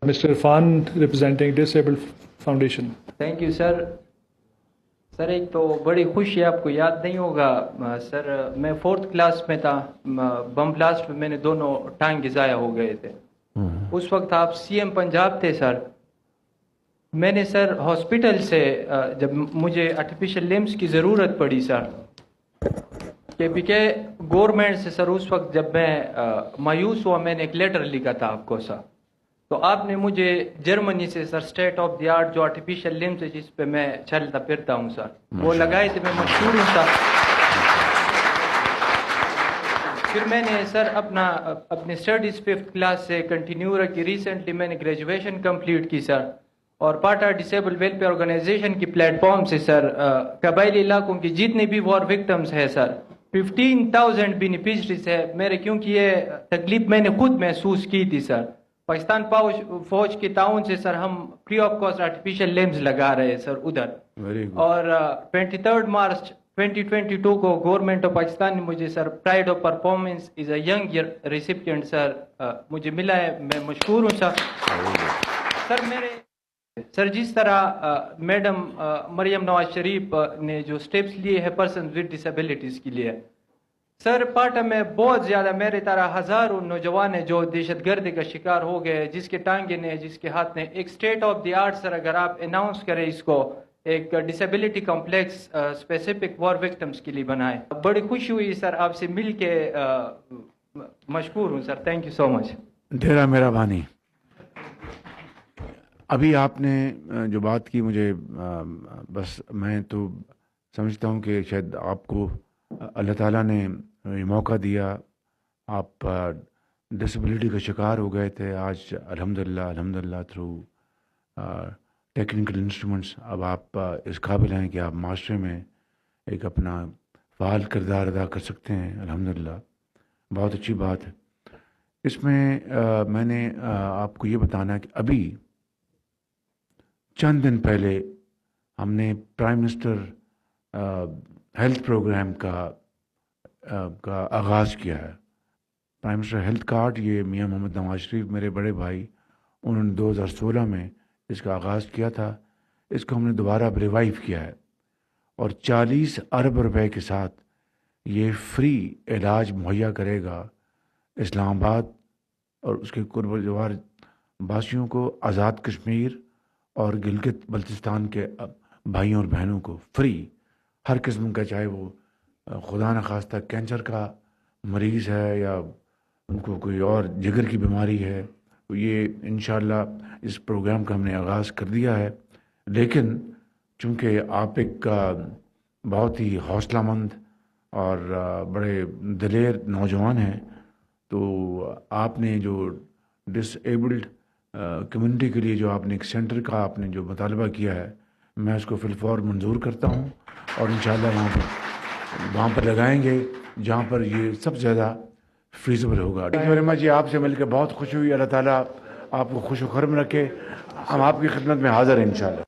Mr. Irfan, representing Disabled Foundation. Thank you sir. Sir ایک تو بڑی خوشی آپ کو یاد نہیں ہوگا سر، میں 4th کلاس میں تھا، بم بلاسٹ میں میرے دونوں ٹانگیں ضائع ہو گئے تھے. اس وقت آپ سی ایم پنجاب تھے سر. میں نے سر ہاسپٹل سے جب مجھے آرٹیفیشل لمبس کی ضرورت پڑی سر، کہ گورنمنٹ سے سر اس وقت جب میں مایوس ہوا، میں نے ایک لیٹر لکھا تھا آپ کو سر. تو آپ نے مجھے جرمنی سے سر اسٹیٹ آف دی آرٹ جو آرٹیفیشل لمبس ہے جس پہ میں چلتا پھرتا ہوں سر، وہ لگائے تھے. میں مشہور ہوں سر. پھر میں نے سر اپنے اسٹڈیز 5th کلاس سے کنٹینیو رکھی. ریسنٹلی میں نے گریجویشن کمپلیٹ کی سر، اور پاٹا ڈسیبل ویلفیئر آرگنائزیشن کی پلیٹ فارم سے سر قبائلی علاقوں کی جتنے بھی وار وکٹمس ہیں سر 15,000 بینیفیشریز ہے میرے، کیونکہ یہ تکلیف میں نے خود محسوس کی تھی سر. پاکستان فوج کے تعاون سے سر ہم فری آف کاسٹ آرٹیفیشل لمبس لگا رہے ہیں سر ادھر. اور 23 مارچ 2022 کو گورنمنٹ آف پاکستان نے مجھے sir pride of performance as a young recipient sir مجھے ملا ہے. میں مشکور ہوں سر. سر جس طرح میڈم مریم نواز شریف نے جو سٹیپس لیے ہیں پرسنز ود ڈسیبلٹیز کے لیے سر، پاٹا میں بہت زیادہ میرے طرح ہزاروں نوجوان ہیں جو دہشت گردی کا شکار ہو گئے، جس کے ٹانگیں نے، جس کے ہاتھ نے. ایک اسٹیٹ آف دی آرٹ سر اگر آپ اناؤنس کریں اس کو، ایک ڈسیبلٹی کمپلیکس اسپیسیفک وار وکٹمس کے لیے بنائے. بڑی خوشی ہوئی سر آپ سے مل کے. مشکور ہوں سر. تھینک یو سو مچ. ڈھیرا مہربانی. ابھی آپ نے جو بات کی، مجھے بس میں تو سمجھتا ہوں کہ شاید آپ کو اللہ تعالیٰ نے یہ موقع دیا. آپ ڈسیبلٹی کا شکار ہو گئے تھے، آج الحمدللہ تھرو ٹیکنیکل انسٹرومنٹس اب آپ اس قابل ہیں کہ آپ معاشرے میں ایک اپنا فعال کردار ادا کر سکتے ہیں. الحمدللہ بہت اچھی بات ہے. اس میں میں نے آپ کو یہ بتانا ہے کہ ابھی چند دن پہلے ہم نے پرائم منسٹر ہیلتھ پروگرام کا آغاز کیا ہے. پرائم منسٹر ہیلتھ کارڈ، یہ میاں محمد نواز شریف میرے بڑے بھائی، انہوں نے 2016 میں اس کا آغاز کیا تھا. اس کو ہم نے دوبارہ اب ریوائیو کیا ہے، اور 40 ارب روپے کے ساتھ یہ فری علاج مہیا کرے گا اسلام آباد اور اس کے قرب و جوار باسیوں کو، آزاد کشمیر اور گلگت بلتستان کے بھائیوں اور بہنوں کو فری ہر قسم کا، چاہے وہ خدا نخواستہ کینسر کا مریض ہے یا ان کو کوئی اور جگر کی بیماری ہے. یہ انشاءاللہ اس پروگرام کا ہم نے آغاز کر دیا ہے. لیکن چونکہ آپ ایک بہت ہی حوصلہ مند اور بڑے دلیر نوجوان ہیں، تو آپ نے جو ڈس ایبلڈ کمیونٹی کے لیے جو آپ نے ایک سینٹر کا آپ نے جو مطالبہ کیا ہے، میں اس کو فی الفور منظور کرتا ہوں، اور انشاءاللہ وہاں پر لگائیں گے جہاں پر یہ سب سے زیادہ فیزیبل ہوگا. Thank you very much. آپ سے مل کے بہت خوشی ہوئی. اللہ تعالیٰ آپ کو خوش و خرم رکھے. ہم آپ کی خدمت میں حاضر ہیں انشاءاللہ.